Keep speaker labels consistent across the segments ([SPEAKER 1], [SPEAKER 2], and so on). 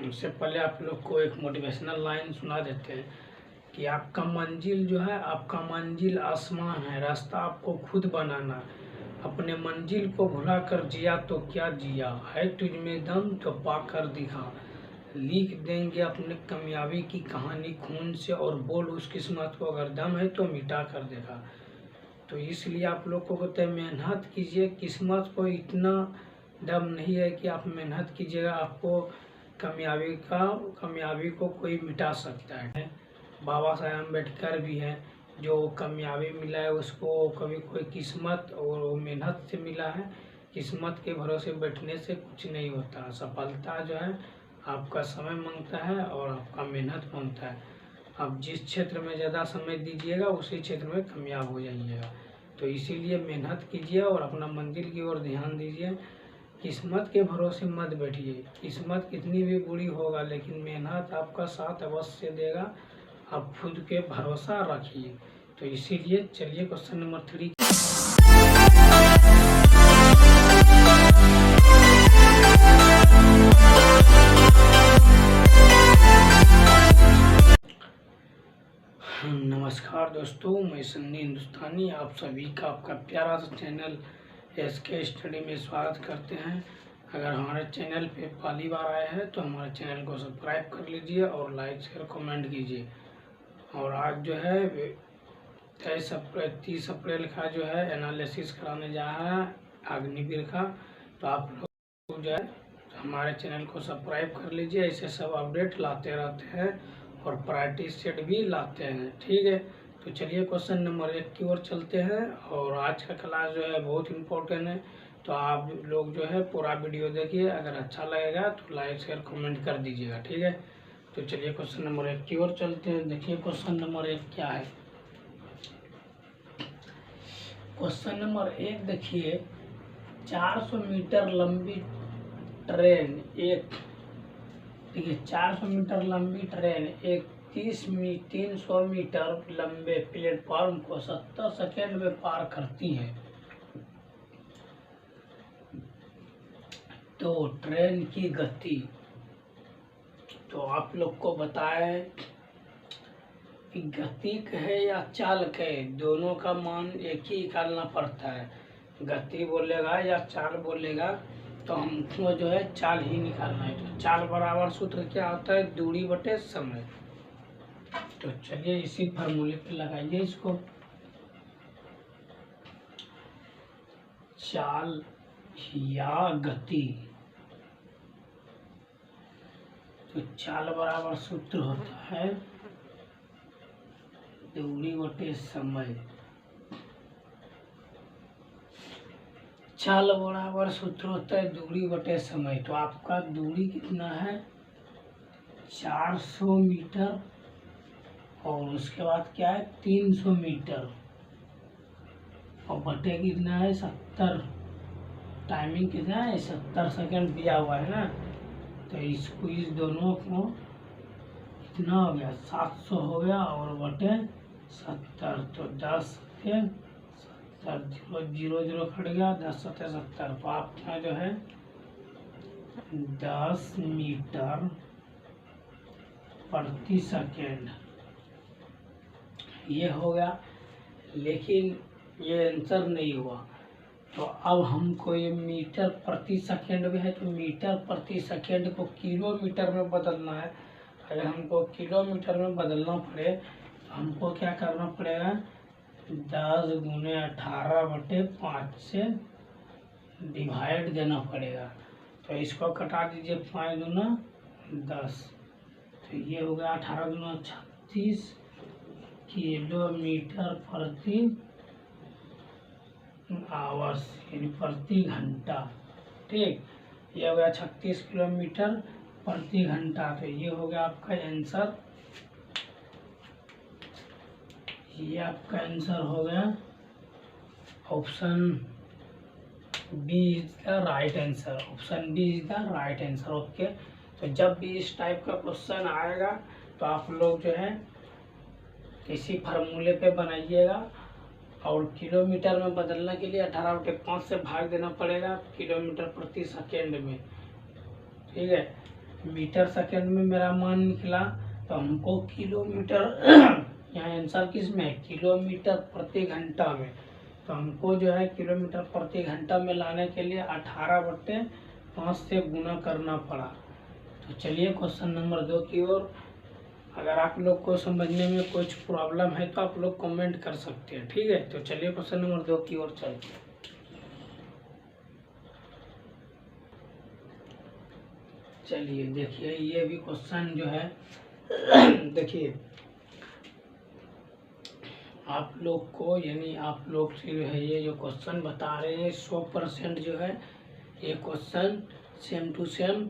[SPEAKER 1] उससे पहले आप लोग को एक मोटिवेशनल लाइन सुना देते हैं कि आपका मंजिल जो है, आपका मंजिल आसमान है, रास्ता आपको खुद बनाना है। अपने मंजिल को भुला कर जिया तो क्या जिया, है तुझ में दम तो पाकर दिखा। लिख देंगे अपने कामयाबी की कहानी खून से, और बोल उस किस्मत को अगर दम है तो मिटा कर देखा। तो इसलिए आप लोग को कहते हैं मेहनत कीजिए, किस्मत को इतना दम नहीं है कि आप मेहनत कीजिएगा आपको कामयाबी को कोई मिटा सकता है। बाबा साहेब अम्बेडकर भी हैं, जो कामयाबी मिला है उसको कभी कोई किस्मत और मेहनत से मिला है। किस्मत के भरोसे बैठने से कुछ नहीं होता। सफलता जो है आपका समय मांगता है और आपका मेहनत मांगता है। आप जिस क्षेत्र में ज़्यादा समय दीजिएगा उसी क्षेत्र में कामयाब हो जाइएगा। तो इसीलिए मेहनत कीजिए और अपना मंजिल की ओर ध्यान दीजिए। किस्मत के भरोसे मत बैठिए। किस्मत कितनी भी बुरी होगा लेकिन मेहनत आपका साथ अवश्य देगा। आप खुद के भरोसा रखिए। तो इसीलिए चलिए क्वेश्चन नंबर 3। नमस्कार दोस्तों, मैं सन्नी हिंदुस्तानी आप सभी का आपका प्यारा सा चैनल SK स्टडी में स्वागत करते हैं। अगर हमारे चैनल पे पहली बार आए हैं तो हमारे चैनल को सब्सक्राइब कर लीजिए और लाइक शेयर कमेंट कीजिए। और आज जो है 30 अप्रैल का जो है एनालिसिस कराने जा रहा है अग्निवीर का। तो आप लोग जो है हमारे चैनल को सब्सक्राइब कर लीजिए। ऐसे सब अपडेट लाते रहते हैं और प्रायोरिटी सेट भी लाते हैं, ठीक है। तो चलिए क्वेश्चन नंबर 1 की ओर चलते हैं। और आज का क्लास जो है बहुत इम्पोर्टेंट है, तो आप लोग जो है पूरा वीडियो देखिए। अगर अच्छा लगेगा तो लाइक शेयर कमेंट कर दीजिएगा, ठीक है। तो चलिए क्वेश्चन नंबर 1 की ओर चलते हैं। देखिए क्वेश्चन नंबर 1 क्या है। क्वेश्चन नंबर 1 देखिए, 400 मीटर लंबी ट्रेन देखिए 400 मीटर लंबी ट्रेन 300 मीटर लंबे प्लेटफॉर्म को 70 सेकेंड में पार करती है। तो ट्रेन की गति, तो आप लोग को बताएं कि गतिक है या चालक है, दोनों का मान एक ही निकालना पड़ता है। गति बोलेगा या चाल बोलेगा तो हमको जो है चाल ही निकालना है। तो चाल बराबर सूत्र क्या होता है, दूरी बटे समय। तो चलिए इसी फार्मूले पे लगाइए इसको। चाल या गति, तो चाल बराबर सूत्र होता है दूरी बटे समय। चाल बराबर सूत्र होता है दूरी बटे समय। तो आपका दूरी कितना है 400 मीटर और उसके बाद क्या है 300 मीटर और बटे कितना है 70। टाइमिंग कितना है 70 सेकेंड दिया हुआ है ना। तो इसको इस दोनों को कितना हो गया 700 हो गया और बटे 70। तो 10 के 70 0 0 कट गया, 10 7 70। तो आपका जो है 10 मीटर प्रति सेकेंड ये हो गया। लेकिन ये आंसर नहीं हुआ। तो अब हमको ये मीटर प्रति सेकेंड में है, तो मीटर प्रति सेकेंड को किलोमीटर में बदलना है। अगर हमको किलोमीटर में बदलना पड़े तो हमको क्या करना पड़ेगा 10 गुने 18 बटे 5 से डिवाइड देना पड़ेगा। तो इसको कटा दीजिए 5 दूना 10। तो ये हो गया 18 दूना 36 किलोमीटर प्रति आवर्स यानी प्रति घंटा, ठीक। ये हो गया 36 किलोमीटर प्रति घंटा। तो ये हो गया आपका आंसर। ये आपका आंसर हो गया option B is the right answer. Option B is the right answer, okay. तो जब भी इस टाइप का क्वेश्चन आएगा तो आप लोग जो है इसी फार्मूले पे बनाइएगा। और किलोमीटर में बदलने के लिए 18 बटे 5 से भाग देना पड़ेगा किलोमीटर प्रति सेकेंड में, ठीक है। मीटर सेकंड में मेरा मान निकला, तो हमको किलोमीटर यहाँ आंसर किस में है, किलोमीटर प्रति घंटा में। तो हमको जो है किलोमीटर प्रति घंटा में लाने के लिए 18/5 से गुना करना पड़ा। तो चलिए क्वेश्चन नंबर 2 की ओर। अगर आप लोग को समझने में कुछ प्रॉब्लम है तो आप लोग कमेंट कर सकते हैं, ठीक है। तो चलिए क्वेश्चन नंबर 2 की ओर चलते हैं। चलिए देखिए, ये भी क्वेश्चन जो है देखिए आप लोग को, यानी आप लोग से जो है ये जो क्वेश्चन बता रहे हैं 100% जो है ये क्वेश्चन सेम टू सेम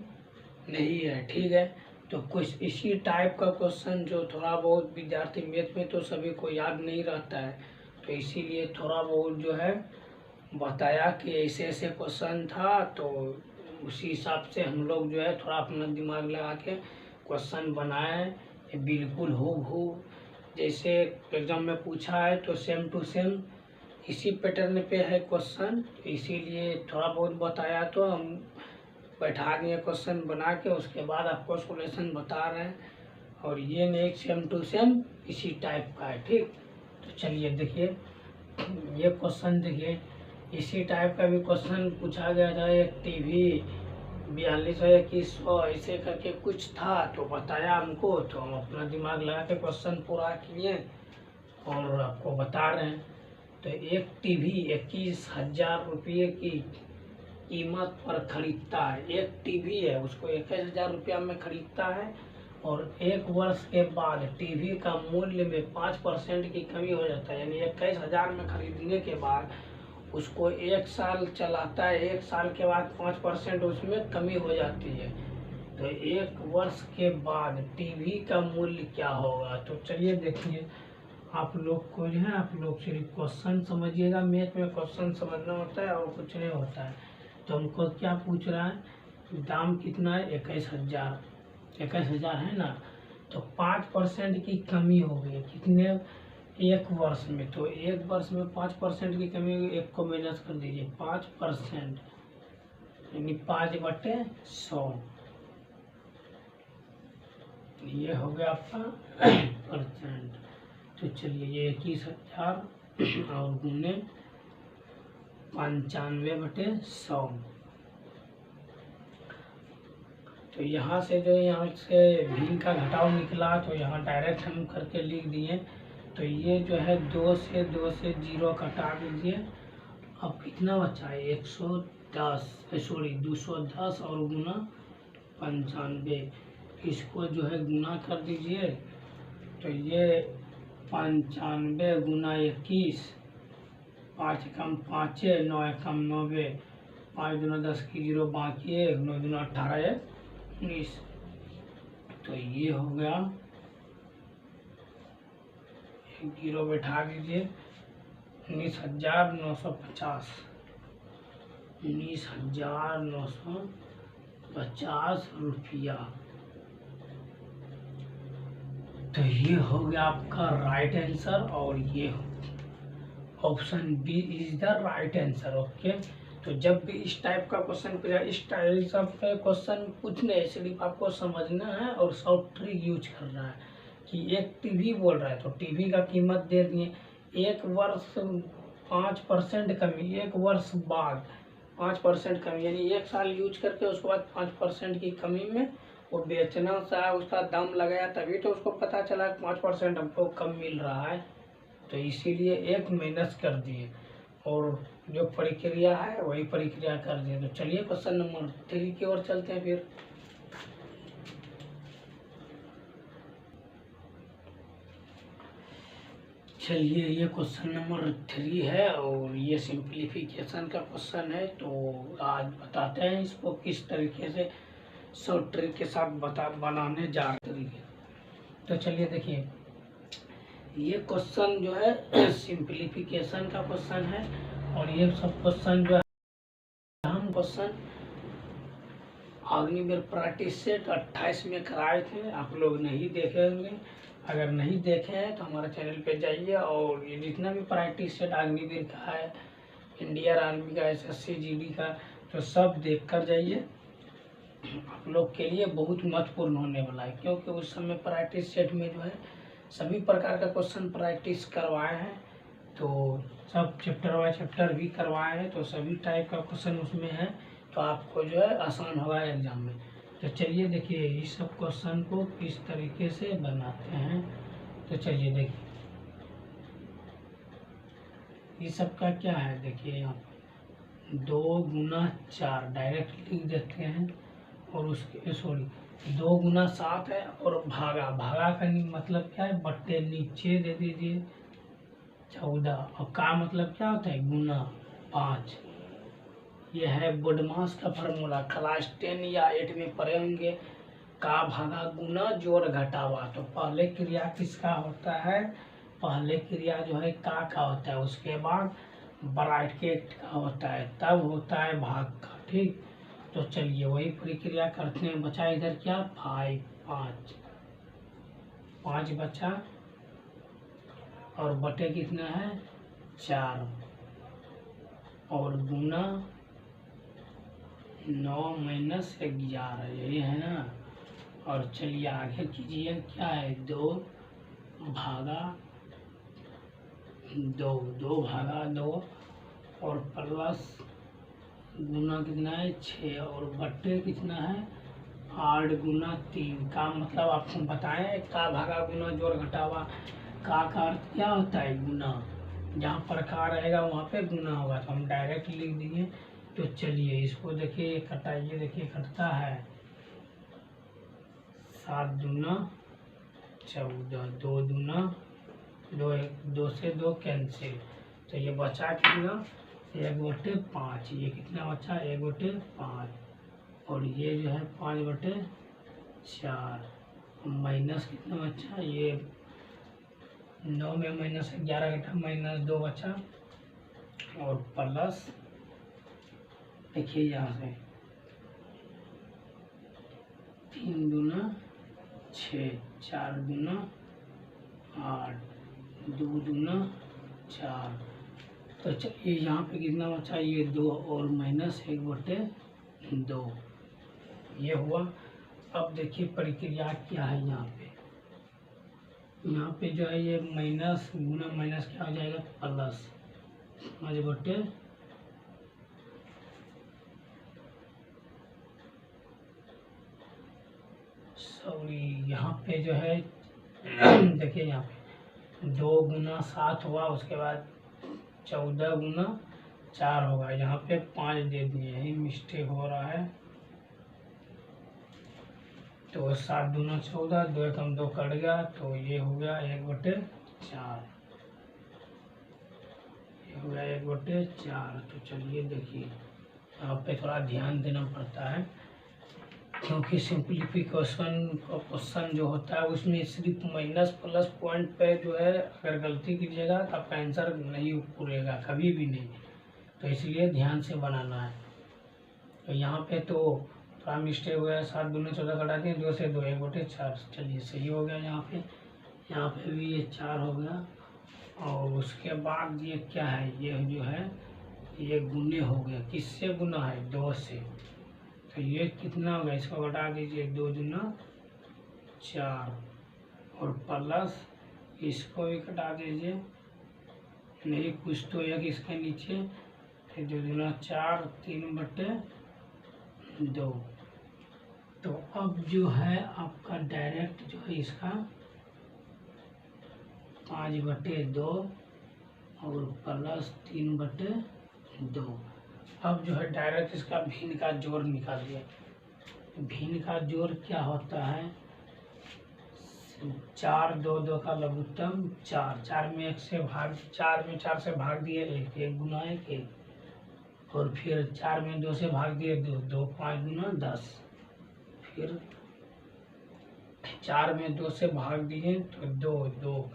[SPEAKER 1] नहीं है, ठीक है। तो कुछ इसी टाइप का क्वेश्चन जो थोड़ा बहुत विद्यार्थी मैथ में तो सभी को याद नहीं रहता है, तो इसीलिए थोड़ा बहुत जो है बताया कि ऐसे ऐसे क्वेश्चन था, तो उसी हिसाब से हम लोग जो है थोड़ा अपना दिमाग लगा के क्वेश्चन बनाए। ये बिल्कुल हूबहू जैसे एग्जाम में पूछा है तो सेम टू सेम इसी पैटर्न पे है क्वेश्चन, इसीलिए थोड़ा बहुत बताया। तो हम बैठा दिए क्वेश्चन बना के, उसके बाद आपको सॉल्यूशन बता रहे हैं, और ये नहीं सेम टू सेम इसी टाइप का है, ठीक। तो चलिए देखिए ये क्वेश्चन, देखिए इसी टाइप का भी क्वेश्चन पूछा गया था। एक टीवी 4200 ऐसे करके कुछ था, तो बताया हमको, तो हम अपना दिमाग लगा के क्वेश्चन पूरा किए और आपको बता रहे हैं। तो एक टीवी 21,000 रुपये की कीमत पर खरीदता है। एक टीवी है, उसको 21,000 रुपया में खरीदता है, और 1 वर्ष के बाद टीवी का मूल्य में 5% की कमी हो जाता है। यानी 21,000 में खरीदने के बाद उसको 1 साल चलाता है, 1 साल के बाद 5% उसमें कमी हो जाती है। तो 1 वर्ष के बाद टीवी का मूल्य क्या होगा। तो चलिए देखिए, आप लोग को जो है, आप लोग सिर्फ क्वेश्चन समझिएगा। मैथ में क्वेश्चन समझना होता है और कुछ नहीं होता है। तो हमको क्या पूछ रहा है, दाम कितना है, 21,000, 21,000 है ना। तो 5% की कमी हो गई, कितने, 1 वर्ष में। तो 1 वर्ष में 5% की कमी होगी, 1 को माइनस कर दीजिए, 5% यानी 5/100, ये हो गया आपका परसेंट। तो चलिए ये 21,000 और गुने 95/100। तो यहाँ से जो यहाँ से भी का घटाव निकला, तो यहाँ डायरेक्ट हम करके लिख दिए। तो ये जो है 2 से 0 कटा दीजिए। अब कितना बचा है, 210 और गुना 95, इसको जो है गुना कर दीजिए। तो ये 95 गुना 21, 5 कम 5, 9 कम 90, 5 दूना 10 की 0 बाकी है, 9 दूना 18, 19। तो ये हो गया, 0 बैठा दीजिए, 19,950, 19,950 रुपया। तो ये हो गया आपका राइट आंसर, और ये option B is the right answer, okay. तो जब भी इस टाइप का क्वेश्चन पूछा, इस टाइप का क्वेश्चन पूछने सिर्फ आपको समझना है और शॉर्ट ट्रिक यूज करना है। कि एक टीवी बोल रहा है, तो टीवी का कीमत दे दिए, 1 वर्ष 5% कमी, 1 वर्ष बाद 5% कमी, यानी 1 साल यूज करके उसके बाद 5% की कमी में वो बेचना सा उसका दाम लगाया, तभी तो उसको पता चला 5% हमको कम मिल रहा है। तो इसीलिए 1 माइनस कर दिए, और जो प्रक्रिया है वही प्रक्रिया कर दिए। तो चलिए क्वेश्चन नंबर 3 की ओर चलते हैं फिर। चलिए ये क्वेश्चन नंबर 3 है, और ये सिंप्लीफिकेशन का क्वेश्चन है। तो आज बताते हैं इसको किस तरीके से शॉर्ट ट्रिक के साथ बनाने जा रहे हैं। तो चलिए देखिए, ये क्वेश्चन जो है सिंप्लीफिकेशन का क्वेश्चन है, और ये सब क्वेश्चन जो है हम क्वेश्चन अग्निवीर प्रैक्टिस सेट 28 में कराए थे। आप लोग नहीं देखे होंगे, अगर नहीं देखे हैं तो हमारे चैनल पे जाइए, और ये जितना भी प्रैक्टिस सेट अग्निवीर का है, इंडियन आर्मी का, SSC GD का, तो सब देख कर जाइए। आप लोग के लिए बहुत महत्वपूर्ण होने वाला है, क्योंकि उस समय प्रैक्टिस सेट में जो है सभी प्रकार का क्वेश्चन प्रैक्टिस करवाए हैं, तो सब चैप्टर वाइज चैप्टर भी करवाए हैं, तो सभी टाइप का क्वेश्चन उसमें है, तो आपको जो है आसान होगा एग्जाम में। तो चलिए देखिए इस सब क्वेश्चन को किस तरीके से बनाते हैं। तो चलिए देखिए ये सब का क्या है, देखिए यहाँ 2 गुना 4 डायरेक्ट लिख देते हैं, और उसके सॉरी 2 गुना 7 है, और भागा भागा का मतलब क्या है, बट्टे नीचे दे दीजिए 14, और का मतलब क्या होता है, गुना 5। यह है बोडमास का फार्मूला, क्लास 10 या 8 में पढ़े होंगे। का भागा गुना जोड़ घटावा, तो पहले क्रिया किसका होता है, पहले क्रिया जो है का होता है, उसके बाद ब्रैकेट का होता है, तब होता है भाग का। ठीक, तो चलिए वही प्रक्रिया करते हैं। बचा इधर क्या 5 बचा, और बटे कितना है 4, और गुना 9 माइनस 11, यही है ना। और चलिए आगे कीजिए, क्या है 2 भागा 2 और प्लस गुना कितना है 6, और बट्टे कितना है 8 गुना 3। का मतलब आपको बताएं, का भागा गुना जोड़ घटावा, का अर्थ क्या होता है गुना, जहाँ पर का रहेगा वहाँ पे गुना होगा, तो हम डायरेक्ट लिख दिए। तो चलिए इसको देखिए कटाइए, देखिए कटता है 7 दूना 14, 2 दूना 2 से 2 कैंसिल, तो ये बचा कितना 1/5, ये कितना बचा 1/5, और ये जो है 5/4, माइनस कितना बचा, ये 9 में माइनस 11 घटा -2 बचा, और प्लस देखिए यहाँ से 3 दूना 6, 4 दूना 8, 2 दूना 4, तो चलिए यहाँ पे कितना बचा, ये 2 और माइनस 1/2, ये हुआ। अब देखिए प्रक्रिया क्या है, यहाँ पे जो है ये माइनस गुना माइनस क्या हो जाएगा प्लस 5/, सॉरी यहाँ पे जो है देखिए यहाँ पे 2 गुना 7 हुआ, उसके बाद 14 गुना 4 होगा, यहाँ पे 5 दे दिए, यही मिस्टेक हो रहा है। तो 7 दूना 14, 2 एकम 2 कट गया, तो ये हो गया 1/4, ये हो गया 1/4। तो चलिए देखिए यहाँ पे थोड़ा ध्यान देना पड़ता है, क्योंकि सिंप्लीफिकेशन का क्वेश्चन जो होता है उसमें सिर्फ माइनस प्लस पॉइंट पे जो है अगर गलती कीजिएगा तो आपका आंसर नहीं पूरेगा, कभी भी नहीं, तो इसलिए ध्यान से बनाना है। तो यहाँ पे तो थोड़ा मिस्टेक हो गया, 7 दूना 14 कटा दिए, 2 से 2 1/4, चलिए सही हो गया। यहाँ पे भी ये 4 हो गया, और उसके बाद ये क्या है, ये जो है ये गुने हो गया, किससे गुना है 2 से, तो ये कितना होगा, इसको घटा दीजिए 2 दूना 4, और प्लस इसको भी घटा दीजिए, नहीं कुछ तो एक इसके नीचे 2 दूना 4, 3/2। तो अब जो है आपका डायरेक्ट जो है इसका 5/2 और प्लस 3/2। अब जो है डायरेक्ट इसका भिन्न का जोड़ निकालिए। भिन्न का जोड़ क्या होता है, 4 2 2 का लघुत्तम 4, 4 में 1 से भाग 4 में 4 से भाग दिए 1, 1 गुना 1 1, और फिर 4 में 2 से भाग दिए 2, 2 5 गुना 10, फिर 4 में 2 से भाग दिए तो 2 2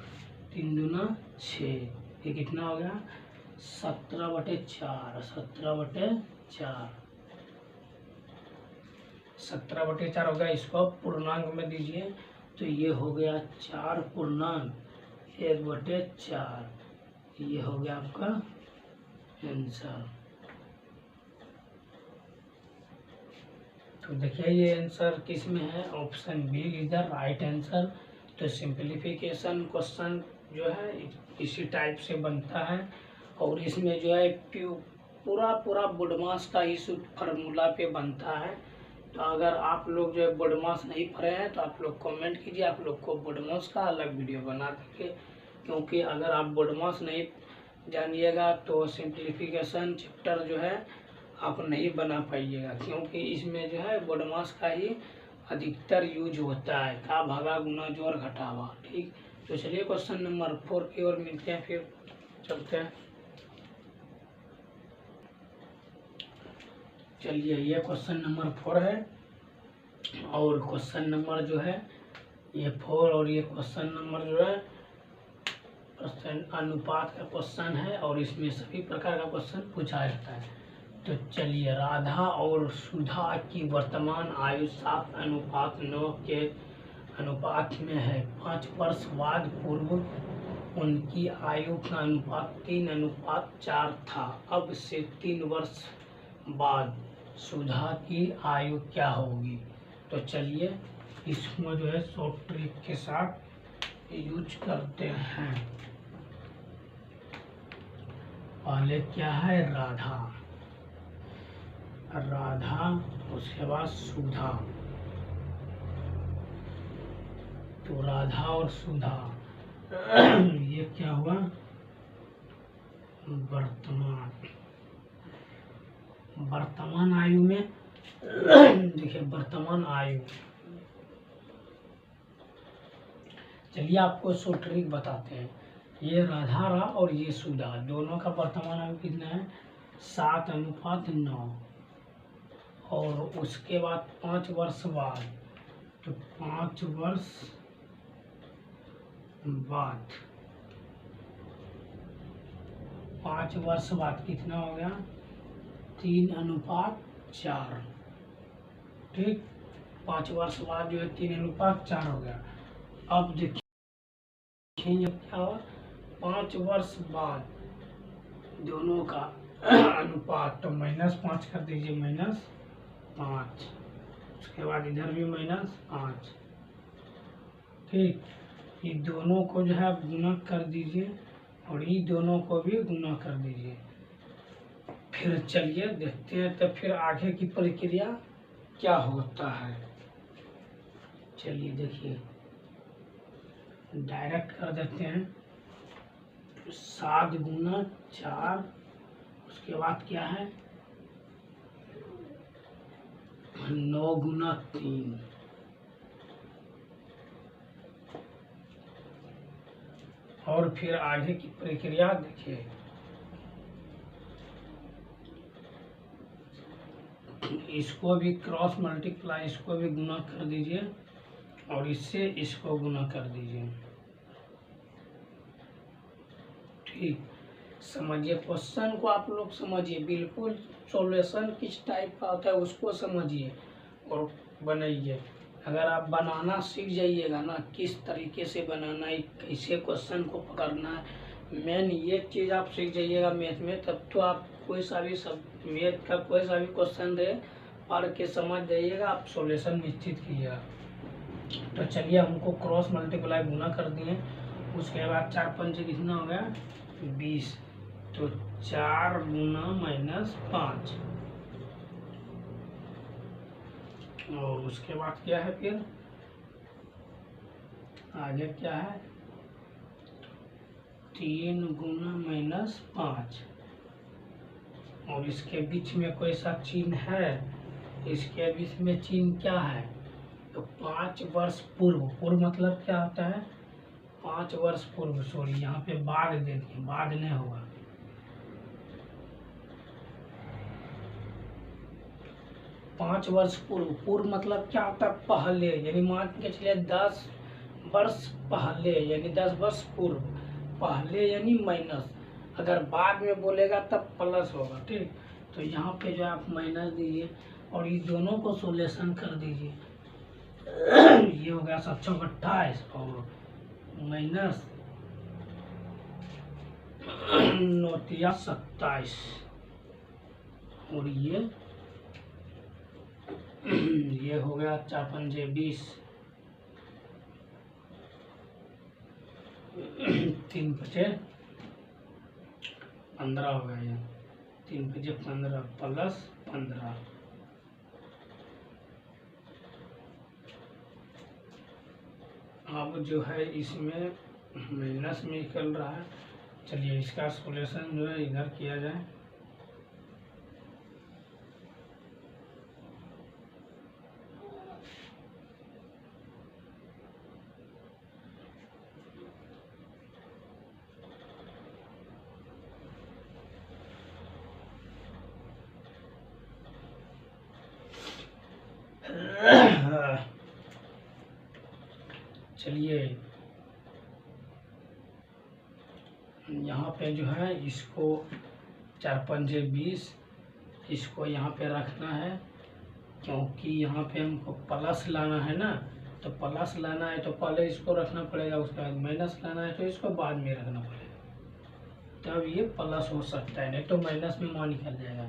[SPEAKER 1] 3 दूना 6, ये कितना हो गया 17/4, 17/4 हो गया। इसको पूर्णांक में दीजिए, तो ये हो गया 4 पूर्णांक 1/4, ये हो गया आपका आंसर। तो देखिए ये आंसर किस में है, option B is the right answer. तो सिंप्लीफिकेशन क्वेश्चन जो है इसी टाइप से बनता है और इसमें जो है पूरा पूरा BODMAS का इस फार्मूला पे बनता है। तो अगर आप लोग जो है BODMAS नहीं पढ़े हैं तो आप लोग कमेंट कीजिए, आप लोग को BODMAS का अलग वीडियो बना देंगे। क्योंकि अगर आप BODMAS नहीं जानिएगा तो सिंप्लीफिकेशन चैप्टर जो है आप नहीं बना पाइएगा, क्योंकि इसमें जो है BODMAS का ही अधिकतर यूज होता है, का भागा गुना जोड़ घटावा। ठीक, तो चलिए क्वेश्चन नंबर 4 की ओर मिलते हैं, फिर चलते हैं। चलिए ये क्वेश्चन नंबर 4 है और क्वेश्चन नंबर जो है ये 4 और ये क्वेश्चन नंबर जो है अनुपात का क्वेश्चन है और इसमें सभी प्रकार का क्वेश्चन पूछा जाता है। तो चलिए, राधा और सुधा की वर्तमान आयु 7:9 के अनुपात में है। 5 वर्ष बाद पूर्व उनकी आयु का अनुपात 3:4 था। अब से 3 वर्ष बाद सुधा की आयु क्या होगी। तो चलिए इसको जो है शॉर्ट ट्रिक के साथ यूज करते हैं। पहले क्या है, राधा उसके बाद सुधा। तो राधा और सुधा ये क्या हुआ, वर्तमान आयु में देखिए वर्तमान आयु। चलिए आपको शॉर्ट ट्रिक बताते हैं। ये राधा रहा और ये सुधा, दोनों का वर्तमान आयु कितना है, 7:9 और उसके बाद 5 वर्ष बाद, तो 5 वर्ष बाद 5 वर्ष बाद कितना हो गया, 3:4। ठीक, 5 वर्ष बाद जो है 3:4 हो गया। अब देखिए क्या हुआ, 5 वर्ष बाद दोनों का अनुपात, तो -5 कर दीजिए, -5। उसके बाद इधर भी -5। ठीक, ये दोनों को जो है आप गुना कर दीजिए और ये दोनों को भी गुना कर दीजिए। फिर चलिए देखते हैं तो फिर आगे की प्रक्रिया क्या होता है। चलिए देखिए डायरेक्ट कर देते हैं। 7 गुना 4, उसके बाद क्या है 9 गुना 3, और फिर आगे की प्रक्रिया देखिए। इसको भी क्रॉस मल्टीप्लाई, इसको भी गुना कर दीजिए और इससे इसको गुना कर दीजिए। ठीक, समझिए क्वेश्चन को, आप लोग समझिए बिल्कुल, सॉल्यूशन किस टाइप का होता है उसको समझिए और बनाइए। अगर आप बनाना सीख जाइएगा ना, किस तरीके से बनाना है, कैसे क्वेश्चन को पकड़ना है, मेन ये चीज़ आप सीख जाइएगा मैथ में, तब तो आप कोई सा भी मैथ का कोई सा भी क्वेश्चन दे पढ़ के समझ जाइएगा, आप सॉल्यूशन निश्चित कीजिएगा। तो चलिए हमको क्रॉस मल्टीप्लाई गुना कर दिए, उसके बाद 4 पंचे कितना हो गया 20, तो 4 गुना -5, और उसके बाद क्या है फिर आगे क्या है 3 गुना -5, और इसके बीच में कोई सा चिन्ह है, इसके बीच में चिन्ह क्या है, तो 5 वर्ष पूर्व। पूर्व मतलब क्या होता है, 5 वर्ष पूर्व, सॉरी यहाँ पे बाद दे दिए, बाद नहीं होगा। पाँच वर्ष पूर्व, पूर्व मतलब क्या होता है, पहले, यानी मान के चलिए 10 वर्ष पहले, यानी 10 वर्ष पूर्व, पहले यानी माइनस, अगर बाद में बोलेगा तब प्लस होगा। ठीक, तो यहाँ पे जो आप माइनस दीजिए और ये दोनों को सोल्यूशन कर दीजिए। ये हो गया 728 और माइनस 9 27, और ये ये हो गया 4 पंजे 20, 3 पचे 15 हो गया। ये 3 पचे 15 प्लस 15, अब जो है इसमें माइनस में निकल रहा है। चलिए इसका सॉल्यूशन जो है इधर किया जाए। चलिए यहाँ पे जो है इसको 4 पंजे 20, इसको यहाँ पे रखना है क्योंकि यहाँ पे हमको प्लस लाना है ना, तो प्लस लाना है तो पहले इसको रखना पड़ेगा, उसके बाद माइनस लाना है तो इसको बाद में रखना पड़ेगा, तब ये प्लस हो सकता है, नहीं तो माइनस में मान निकल जाएगा।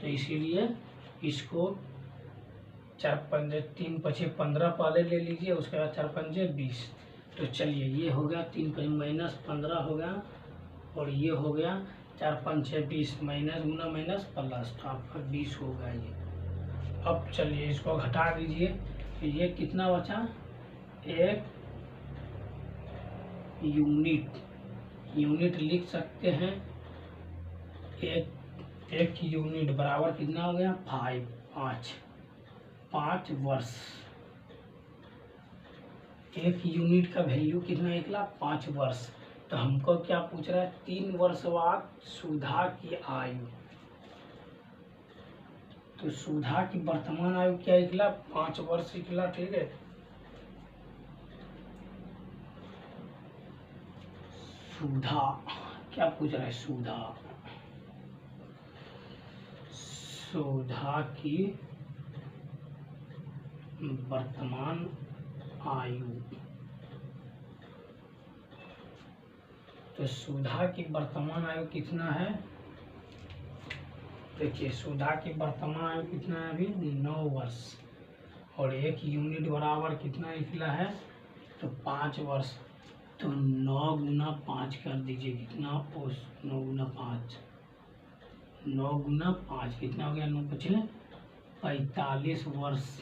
[SPEAKER 1] तो इसीलिए इसको 4 पंजे 3 पचे 15 पहले ले लीजिए, उसके बाद 4 पंजे 20। तो चलिए ये हो गया 3 पंजे माइनस 15 हो गया, और ये हो गया 4 पंजे 20 माइनस गुना माइनस प्लस, तो आपका 20 होगा ये। अब चलिए इसको घटा दीजिए, तो ये कितना बचा, 1 यूनिट लिख सकते हैं। एक यूनिट बराबर कितना हो गया, 5 वर्ष। 1 यूनिट का वैल्यू कितना निकला, 5 वर्ष। तो हमको क्या पूछ रहा है, 3 वर्ष बाद सुधा की आयु। तो सुधा की वर्तमान आयु क्या निकला, 5 वर्ष निकला, ठीक है। सुधा क्या पूछ रहा है, सुधा की वर्तमान आयु। तो सुधा की वर्तमान आयु कितना है, देखिए सुधा की वर्तमान आयु कितना है अभी, 9 वर्ष, और 1 यूनिट बराबर कितना निकला है, तो 5 वर्ष। तो 9 गुना 5 कर दीजिए, कितना, 9 गुना 5, 9 गुना 5 कितना हो गया, 9 बचे 45 वर्ष।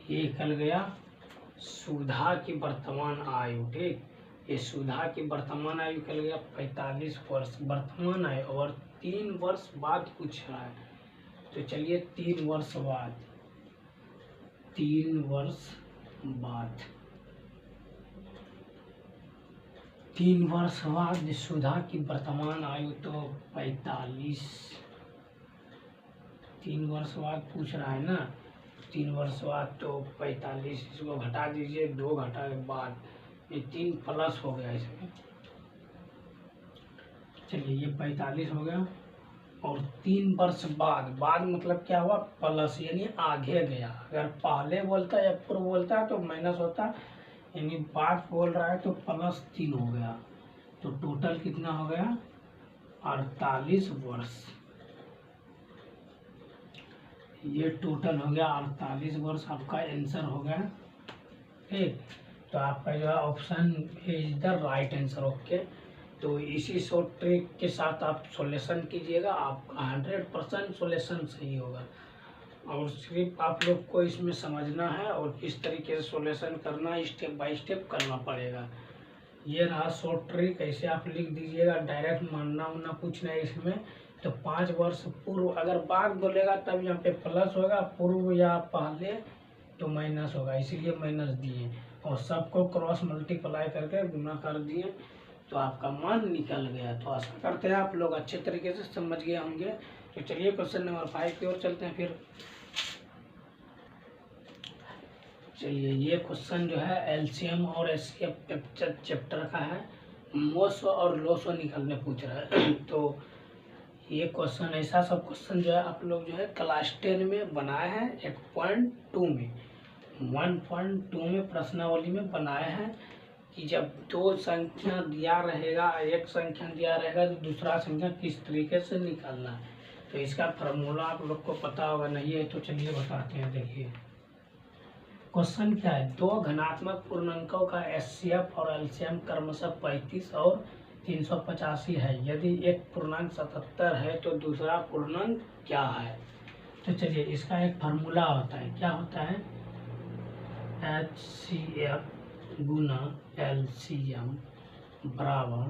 [SPEAKER 1] ये निकल गया सुधा की वर्तमान आयु, ठीक। ये सुधा की वर्तमान आयु निकल गया 45 वर्ष वर्तमान आयु, और 3 वर्ष बाद पूछ रहा है। तो चलिए 3 वर्ष बाद, 3 वर्ष बाद सुधा की वर्तमान आयु तो 45, 3 वर्ष बाद पूछ रहा है ना, 3 वर्ष बाद तो 45, इसको घटा दीजिए, 2 घटा के बाद ये 3 प्लस हो गया इसमें। चलिए ये 45 हो गया, और 3 वर्ष बाद मतलब क्या हुआ, प्लस, यानी आगे गया। अगर पहले बोलता या पूर्व बोलता तो माइनस होता, यानी बाद बोल रहा है तो +3 हो गया। तो टोटल कितना हो गया, 48 वर्ष। ये टोटल हो गया 48 वर्ष, आपका आंसर हो गया, ठीक। तो आपका जो है option is the right answer, okay. तो इसी शॉर्ट ट्रिक के साथ आप सॉल्यूशन कीजिएगा, आपका 100% सॉल्यूशन सही होगा। और सिर्फ आप लोग को इसमें समझना है और किस तरीके से सॉल्यूशन करना है, स्टेप बाय स्टेप करना पड़ेगा। ये रहा शॉर्ट ट्रिक, ऐसे आप लिख दीजिएगा, डायरेक्ट मानना उनना कुछ नहीं इसमें। तो 5 वर्ष पूर्व, अगर बाद बोलेगा तब यहाँ पे प्लस होगा, पूर्व या पहले तो माइनस होगा, इसीलिए माइनस दिए, और सबको क्रॉस मल्टीप्लाई करके गुना कर दिए, तो आपका मान निकल गया। तो आशा करते हैं आप लोग अच्छे तरीके से समझ गए होंगे। तो चलिए क्वेश्चन नंबर 5 की ओर चलते हैं फिर। चलिए ये क्वेश्चन जो है एलसीएम और एचसीएफ चैप्टर का है, मोसो और लोसो निकालने पूछ रहा है। तो ये क्वेश्चन, ऐसा सब क्वेश्चन जो है आप लोग जो है क्लास 10 में बनाए हैं, 1.2 में, 1.2 में प्रश्नावली में बनाए हैं कि जब 2 संख्या दिया रहेगा, एक संख्या दिया रहेगा तो दूसरा संख्या किस तरीके से निकालना है। तो इसका फार्मूला आप लोग को पता होगा, नहीं है तो चलिए बताते हैं। देखिए क्वेश्चन क्या है, दो धनात्मक पूर्णांकों का एचसीएफ और एलसीएम क्रमशः 35 और 385 है। यदि एक पूर्णांक 77 है तो दूसरा पूर्णांक क्या है। तो चलिए इसका एक फार्मूला होता है, क्या होता है, एचसीएफ गुना एलसीएम बराबर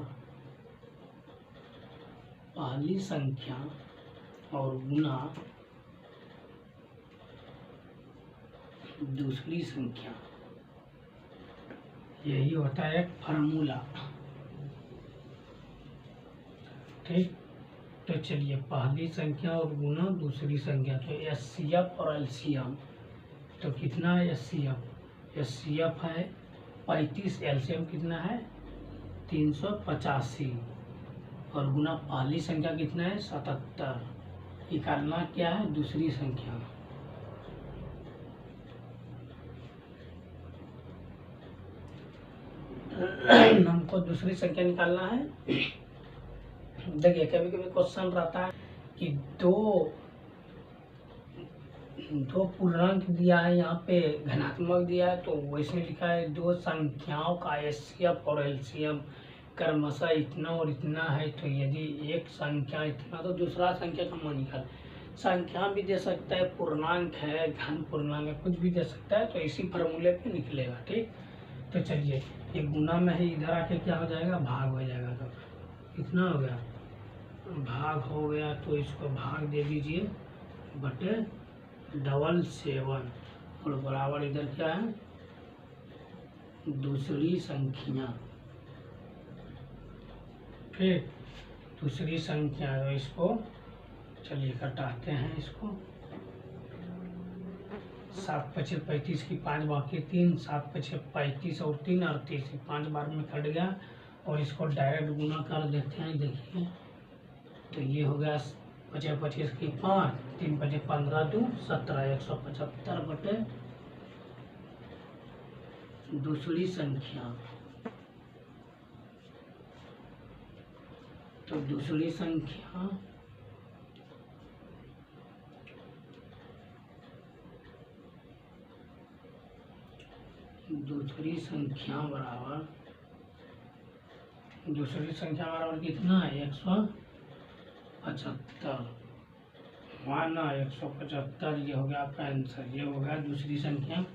[SPEAKER 1] पहली संख्या और गुना दूसरी संख्या, यही होता है एक फार्मूला। ठीक, तो चलिए पहली संख्या और गुना दूसरी संख्या, तो एचसीएफ और एलसीएम, तो कितना है एचसीएफ, एचसीएफ है 35, एलसीएम कितना है 385 और गुना पहली संख्या कितना है 77, निकालना क्या है दूसरी संख्या। हमको दूसरी संख्या निकालना है। देखिए कभी कभी क्वेश्चन रहता है कि दो पूर्णांक दिया है, यहाँ पे धनात्मक दिया है, तो वैसे लिखा है दो संख्याओं का एचसीएफ और एलसीएम क्रमशः इतना और इतना है, तो यदि एक संख्या इतना तो दूसरा संख्या का मान निकाल। संख्या भी दे सकता है, पूर्णांक है, घन पूर्णांक है, कुछ भी दे सकता है, तो इसी फार्मूले पे निकलेगा। ठीक, तो चलिए ये गुना में है, इधर आके क्या हो जाएगा भाग हो जाएगा। तो कितना हो गया भाग हो गया, तो इसको भाग दे दीजिए बटे 77 और बराबर इधर क्या है दूसरी संख्या। फिर दूसरी संख्या, तो इसको चलिए घटाते हैं, इसको 7 पचे 35 की 5 बाकी 3, 7 पचे 35 और 3 38, 5 बार में कट गया और इसको डायरेक्ट गुना कर देते हैं। देखिए तो ये हो गया 25 की 5, 3 पचे 15 2 17, 175 बटे दूसरी संख्या। तो दूसरी संख्या बराबर कितना है 175 माना 175, ये हो गया आपका आंसर। ये हो गया दूसरी संख्या,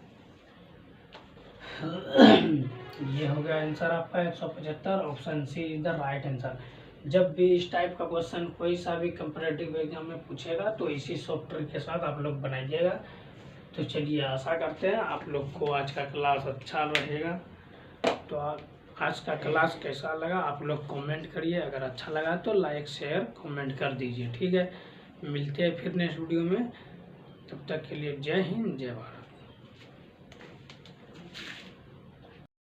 [SPEAKER 1] ये हो गया आंसर आपका 175। Option C is the right answer. जब भी इस टाइप का क्वेश्चन कोई सा भी कंपैरेटिव एग्जाम में पूछेगा तो इसी सॉफ्टवेयर के साथ आप लोग बनाइएगा। तो चलिए आशा करते हैं आप लोग को आज का क्लास अच्छा रहेगा। तो आज का क्लास कैसा लगा आप लोग कमेंट करिए, अगर अच्छा लगा तो लाइक शेयर कमेंट कर दीजिए। ठीक है, मिलते हैं फिर नेक्स्ट वीडियो में, तब तक के लिए जय हिंद जय भारत।